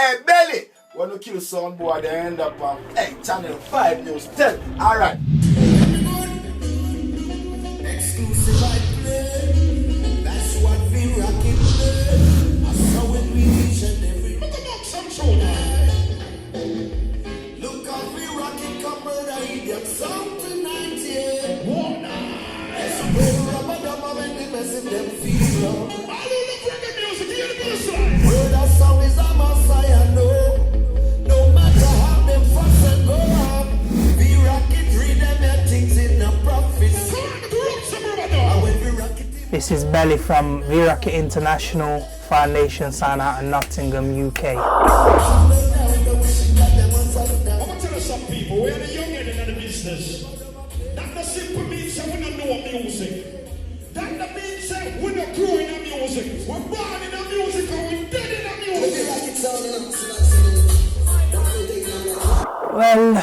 Hey, Belly! When you kill some boy, they end up on Channel 5 News 10. Alright. Exclusive I play. That's what we rockin' play. I saw it me each and every. Look at some show now. Look how we rockin', come brother, he got something tonight, yeah. Whoa, nah. It's a real rubber dubber when they messing them feel love. I love reggae music, hear the good side. Well, that song is a messiah, no. No matter how them fuss and go on. We rock it, read them and things in the profits. This is Belly from Viraki International Foundation Sound out of Nottingham, UK. I'm gonna tell you some people, we're the young end in the business. That the simple means that we don't know music. That the means that we're not growing in music. We're born in the music and we're dead in the music. Well,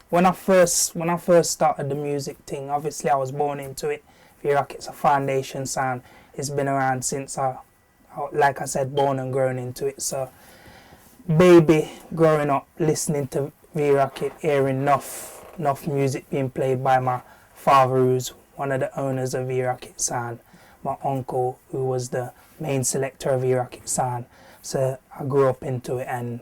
when I first started the music thing, obviously I was born into it. Viraki, it's a foundation sound. It's been around since like I said, born and grown into it. So, baby, growing up, listening to Viraki, hearing enough music being played by my father, who's one of the owners of Viraki Sound, my uncle, who was the main selector of Viraki Sound. So I grew up into it, and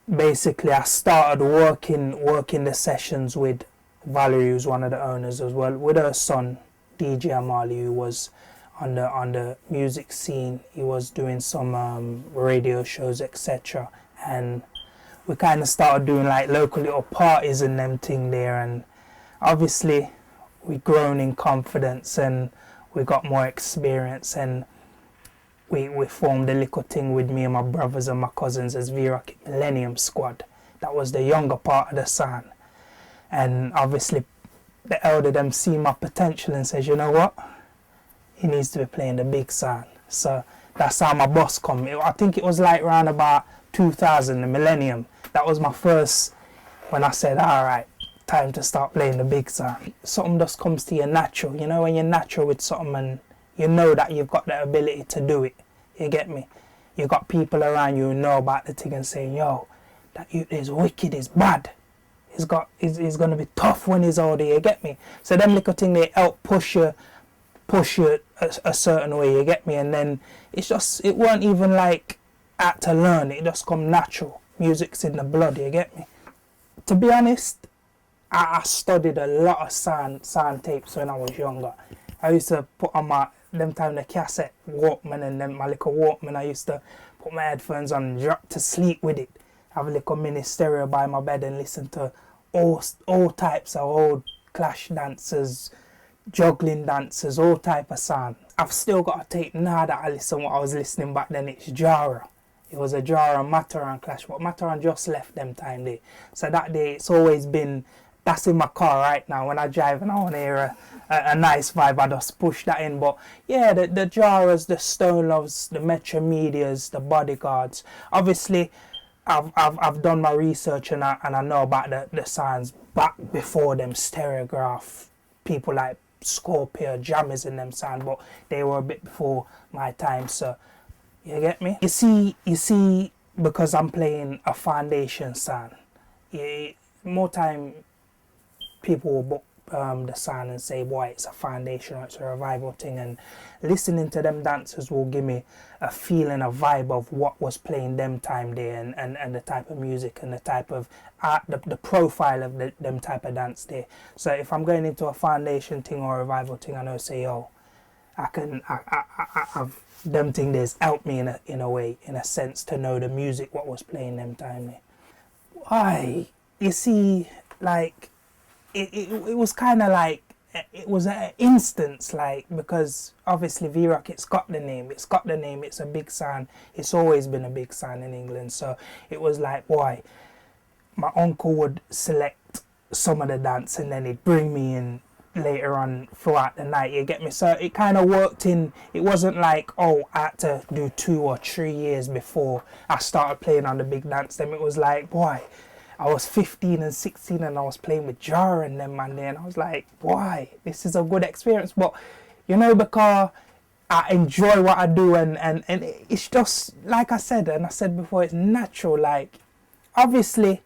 basically I started working the sessions with Valerie, who's one of the owners as well, with her son DJ Amali, who was on the music scene. He was doing some radio shows, etc. And we kind of started doing like local little parties and them thing there, and obviously we grown in confidence and we got more experience, and we formed a little thing with me and my brothers and my cousins as Viraki Millennium Squad. That was the younger part of the sound, and obviously the elder them see my potential and says, you know what, he needs to be playing the big sound. So that's how my boss come. I think it was like around about 2000, the millennium. That was my first, when I said, all right, time to start playing the big sound. Something just comes to you natural. You know, when you're natural with something and you know that you've got the ability to do it. You get me? You got people around you who know about the thing and saying, yo, that youth is wicked, is bad. He's going to be tough when he's older, you get me? So them little thing, they help push you a certain way, you get me? And then it weren't even like had to learn, it just come natural. Music's in the blood, you get me? To be honest, I studied a lot of sound tapes when I was younger. I used to put on them time the cassette Walkman, and then my little Walkman, I used to put my headphones on and drop to sleep with it. Have a little mini stereo by my bed and listen to all types of old clash dancers, juggling dancers, all type of sound. I've still got a tape now that I listen what I was listening back then. It's Jara. It was a Jara Mataran clash, but Mataran just left them time there. So that day it's always been, that's in my car right now. When I drive and I want to hear a nice vibe, I just push that in. But yeah, the Jaras, the Stone Loves, the Metro Medias, the Bodyguards. Obviously, I've done my research and I know about the sounds back before them, Stereograph, people like Scorpio, Jammers in them sound, but they were a bit before my time. So you get me? You see, because I'm playing a foundation sound, more time people will book the sound and say, boy, it's a foundation or it's a revival thing, and listening to them dancers will give me a feeling, a vibe of what was playing them time there, and the type of music and the type of art, the profile of them type of dance there. So if I'm going into a foundation thing or a revival thing, I know, say, yo, I've them thing there's helped me in a way, in a sense, to know the music what was playing them time there. Why? You see, like, it was kind of like, it was an instance, like, because obviously Viraki, it's got the name, it's a big sound, it's always been a big sound in England. So it was like, boy, my uncle would select some of the dance and then he'd bring me in later on throughout the night, you get me? So it kind of worked in, it wasn't like, oh, I had to do 2 or 3 years before I started playing on the big dance. Then it was like, boy, I was 15 and 16 and I was playing with Jar and them man there, and I was like, boy, this is a good experience. But you know, because I enjoy what I do, and it's just like I said, and I said before, it's natural. Like, obviously,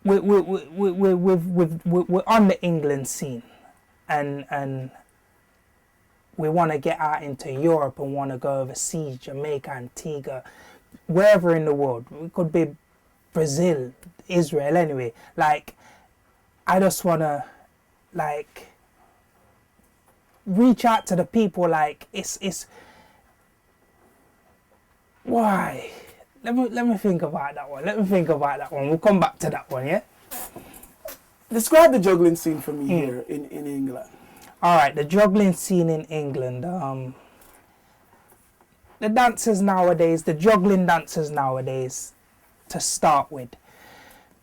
we're on the England scene, and we want to get out into Europe and want to go overseas, Jamaica, Antigua, wherever in the world. It could be Brazil, Israel, anyway. Like, I just want to, like, reach out to the people. Like, it's why? Let me think about that one. We'll come back to that one, yeah? Describe the juggling scene for me here in England. All right, the juggling scene in England. The dancers nowadays, the juggling dancers nowadays, to start with,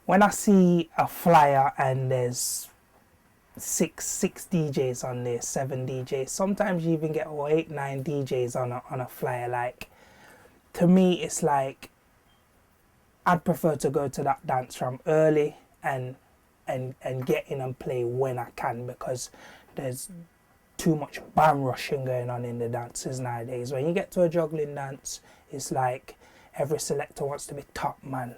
when I see a flyer and there's six DJs on there, 7 DJs, sometimes you even get 8, 9 DJs on a flyer. Like, to me, it's like I'd prefer to go to that dance from early and get in and play when I can, because there's too much bam rushing going on in the dances nowadays. When you get to a juggling dance, it's like every selector wants to be top man.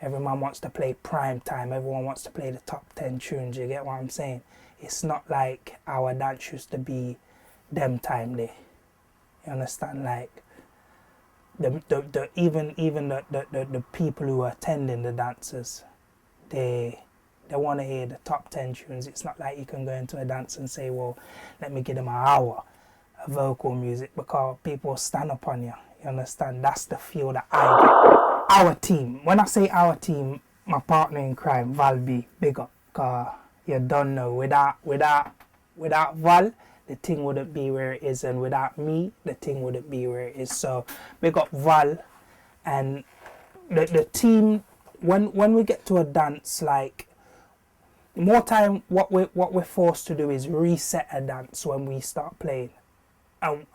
Every man wants to play prime time. Everyone wants to play the top 10 tunes. You get what I'm saying? It's not like our dance used to be them time there. You understand? Like, even the people who are attending the dances, they want to hear the top 10 tunes. It's not like you can go into a dance and say, well, let me give them an hour of vocal music, because people stand up on you. You understand? That's the feel that I get. Our team. When I say our team, my partner in crime, Val B, big up. Because you don't know, without Val, the thing wouldn't be where it is, and without me, the thing wouldn't be where it is. So big up Val and the team. When we get to a dance, like, more time, what we're forced to do is reset a dance when we start playing, and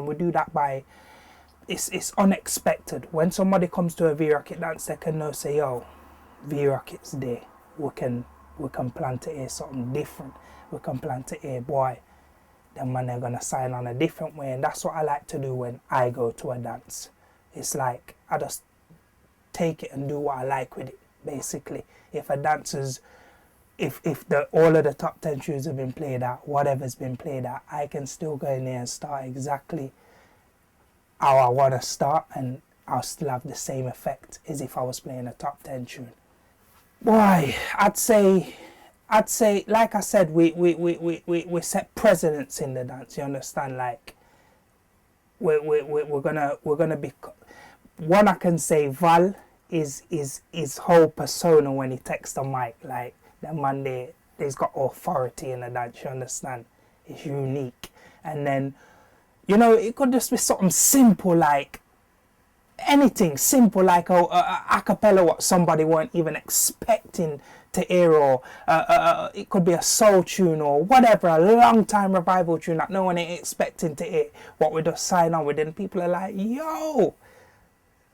we do that by, it's unexpected. When somebody comes to a V-Rocket dance, they can know, say, yo, V-Rocket's there. We can plant it here something different. We can plant it here, boy. Then man, they're gonna sign on a different way, and that's what I like to do when I go to a dance. It's like I just take it and do what I like with it. Basically, if a dance is, if all of the top 10 tunes have been played out, whatever's been played out, I can still go in there and start exactly how I want to start, and I'll still have the same effect as if I was playing a top 10 tune. Boy, I'd say, like I said, we set precedents in the dance. You understand? Like, we're gonna be one. I can say Val is his whole persona when he takes the mic. Like, that man there, he's got authority in the dance. You understand? It's unique. And then, you know, it could just be something simple, like anything simple, like a cappella, what somebody weren't even expecting to hear, or it could be a soul tune or whatever, a long time revival tune that no one ain't expecting to hear. What we just sign on with, and people are like, yo,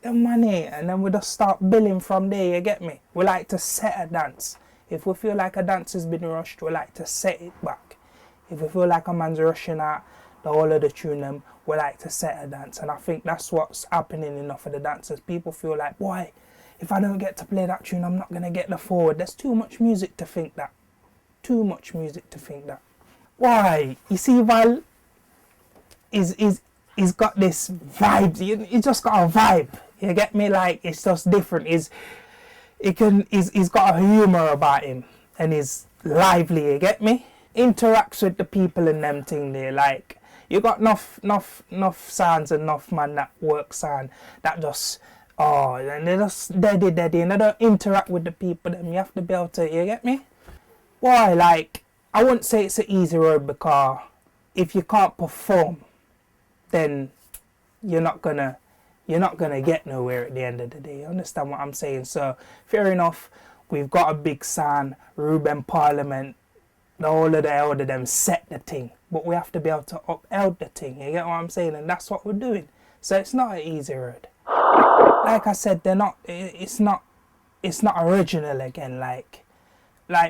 the money, and then we just start billing from there. You get me? We like to set a dance. If we feel like a dance has been rushed, we like to set it back. If we feel like a man's rushing out the whole of the tune, them, we like to set a dance. And I think that's what's happening enough for the dancers. People feel like, boy, if I don't get to play that tune, I'm not going to get the forward. There's too much music to think that. Too much music to think that. Why? You see, Val, he's got this vibe. He's just got a vibe. You get me? Like, it's just different. He's got a humour about him, and he's lively. You get me? Interacts with the people and them thing there. Like, you got enough sounds and enough man that works on that just, oh, and they just deady, and they don't interact with the people. Them, you have to be able to. You get me? Why? Like, I wouldn't say it's an easy road, because if you can't perform, then you're not gonna get nowhere at the end of the day. You understand what I'm saying? So, fair enough, we've got a big sound, Ruben Parliament, the whole of the elder them set the thing, but we have to be able to upheld the thing. You get what I'm saying? And that's what we're doing. So it's not an easy road. Like I said, it's not original again. Like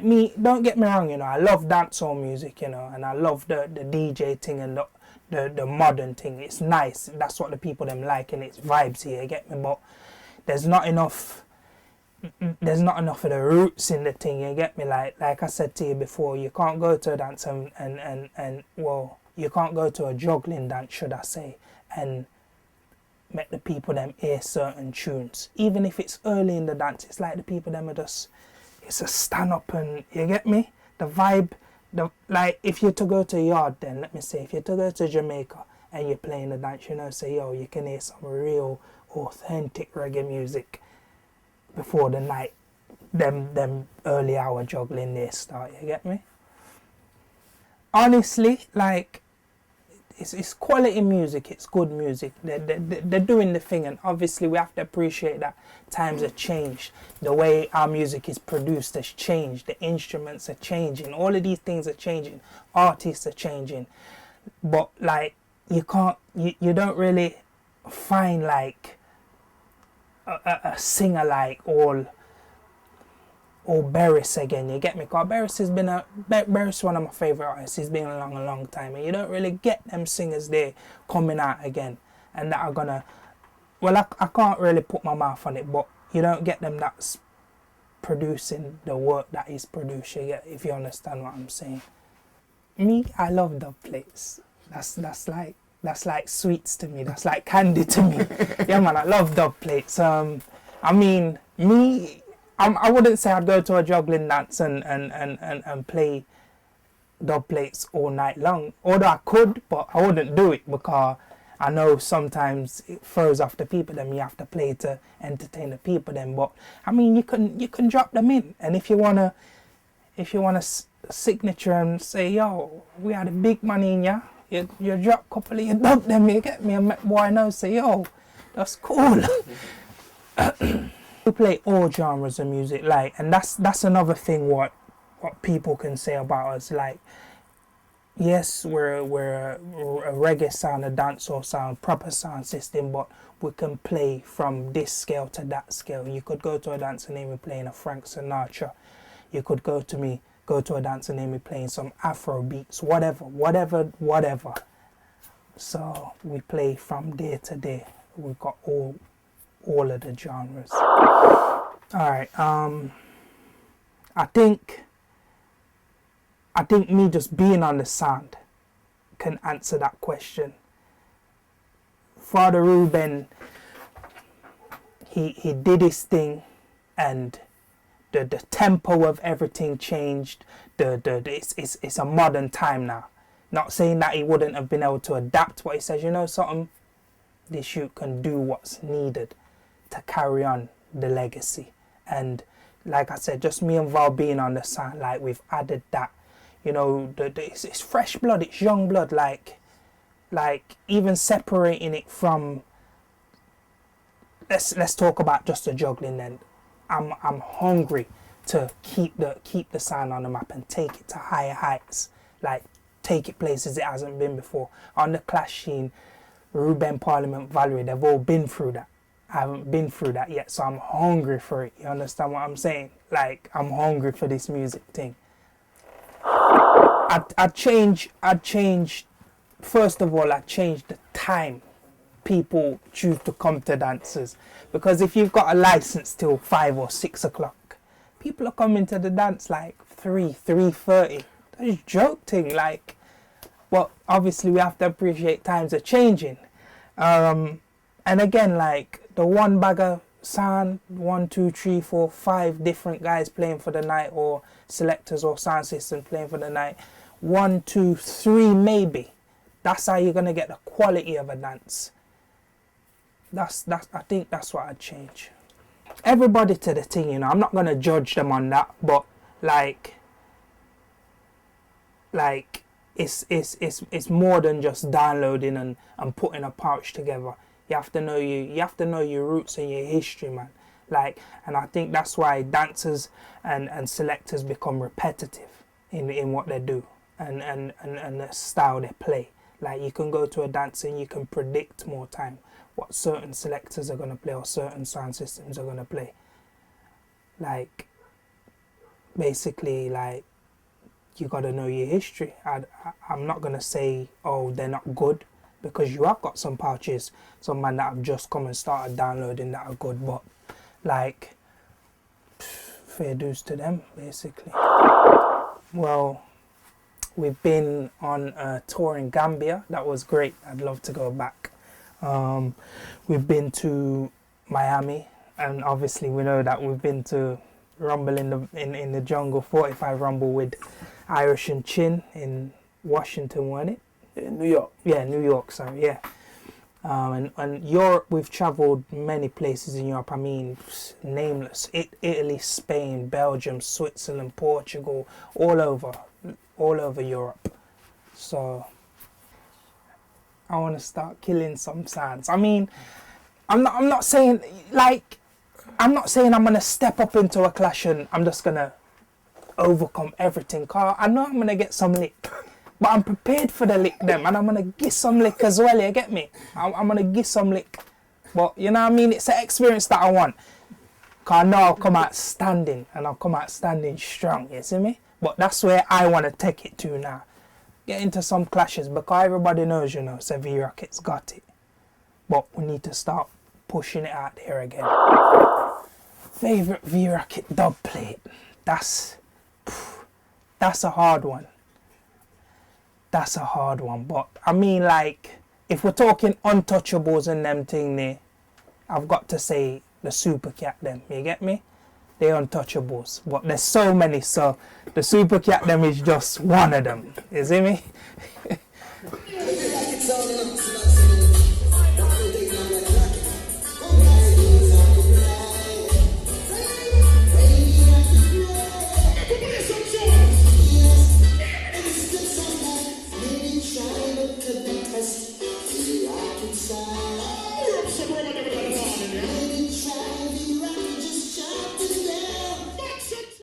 me, don't get me wrong, you know, I love dancehall music, you know, and I love the DJ thing and the modern thing. It's nice. That's what the people them like, and it's vibes here. You get me? But there's not enough. There's not enough of the roots in the thing. You get me? Like I said to you before, you can't go to a dance and well, you can't go to a juggling dance, should I say, and make the people them hear certain tunes. Even if it's early in the dance, it's like the people them are just, it's a stand up, and you get me? The vibe, like if you're to go to a yard, then let me say, if you're to go to Jamaica and you're playing the dance, you know, say, yo, you can hear some real authentic reggae music before the night, them early hour juggling they start, you get me? Honestly, like, it's quality music, it's good music. They're doing the thing, and obviously we have to appreciate that times have changed. The way our music is produced has changed. The instruments are changing. All of these things are changing. Artists are changing. But like, you don't really find like a singer like all Beres again, you get me? Because Beres one of my favourite artists. He's been along a long time, and you don't really get them singers there coming out again and that are gonna, well, I can't really put my mouth on it, but you don't get them that's producing the work that he's producing, if you understand what I'm saying. Me, I love dub plates. That's like sweets to me. That's like candy to me. Yeah, man, I love dub plates. I mean, me, I wouldn't say I'd go to a juggling dance and play dub plates all night long. Although I could, but I wouldn't do it because I know sometimes it throws off the people. Then you have to play to entertain the people. Then, but I mean, you can drop them in, and if you wanna signature and say, yo, we had a big money in ya. You drop a couple of your dub them, you get me, and make boy know, say, yo, that's cool. We play all genres of music, like, and that's another thing what people can say about us. Like, yes, we're a reggae sound, a dancehall sound, proper sound system, but we can play from this scale to that scale. You could go to a dance and hear me playing a Frank Sinatra. You could go to a dance and hear me playing some Afro beats, whatever. So we play from day to day. We've got all of the genres. Alright, I think me just being on the sound can answer that question. Father Ruben, he did his thing, and the tempo of everything changed. It's a modern time now. Not saying that he wouldn't have been able to adapt, but he says, you know something, this shoot can do what's needed to carry on the legacy. And like I said, just me and Val being on the sound, like, we've added that, you know, it's fresh blood, it's young blood, like even separating it from, let's talk about just the juggling then. I'm hungry to keep the sound on the map and take it to higher heights, like take it places it hasn't been before. On the Clash scene, Ruben, Parliament, Valerie, they've all been through that. I haven't been through that yet, so I'm hungry for it. You understand what I'm saying? Like, I'm hungry for this music thing. I'd change, first of all, I'd change the time people choose to come to dances. Because if you've got a license till 5 or 6 o'clock, people are coming to the dance like 3:30. That's a joke thing, like. Well, obviously we have to appreciate times are changing. And again, like, the one bagger sound, 1, 2, 3, 4, 5 different guys playing for the night, or selectors or sound system playing for the night. 1, 2, 3 maybe. That's how you're gonna get the quality of a dance. I think that's what I'd change. Everybody to the thing, you know. I'm not gonna judge them on that, but like it's more than just downloading and putting a pouch together. You have to know your roots and your history, man. Like, and I think that's why dancers and selectors become repetitive in what they do and the style they play. Like, you can go to a dance and you can predict more time what certain selectors are gonna play or certain sound systems are gonna play. Like, basically, like, you got to know your history. I'm not going to say, oh, they're not good, because you have got some pouches, some man that have just come and started downloading that are good, but like, fair dues to them, basically. Well, we've been on a tour in Gambia. That was great. I'd love to go back. We've been to Miami, and obviously we know that we've been to Rumble in the Jungle, 45 Rumble with IRISHANDCHIN in Washington, wasn't it? In New York. Yeah, New York, sorry, yeah. And Europe, we've travelled many places in Europe. I mean, nameless. Italy, Spain, Belgium, Switzerland, Portugal, all over Europe. So I want to start killing some sounds. I mean, I'm not saying I'm going to step up into a clash and I'm just going to overcome everything. Cause I know I'm going to get some lick. But I'm prepared for the lick them, and I'm going to get some lick as well, you get me? I'm going to get some lick. But, you know what I mean? It's an experience that I want. Because I know I'll come out standing, and I'll come out standing strong, you see me? But that's where I want to take it to now. Get into some clashes, because everybody knows, you know, so V-Rocket's got it. But we need to start pushing it out there again. Favourite V-Rocket dub plate. That's a hard one. That's a hard one, but I mean, like, if we're talking untouchables and them thing there, I've got to say the Super Cat them, you get me? They're untouchables, but there's so many, so the Super Cat them is just one of them, you see me?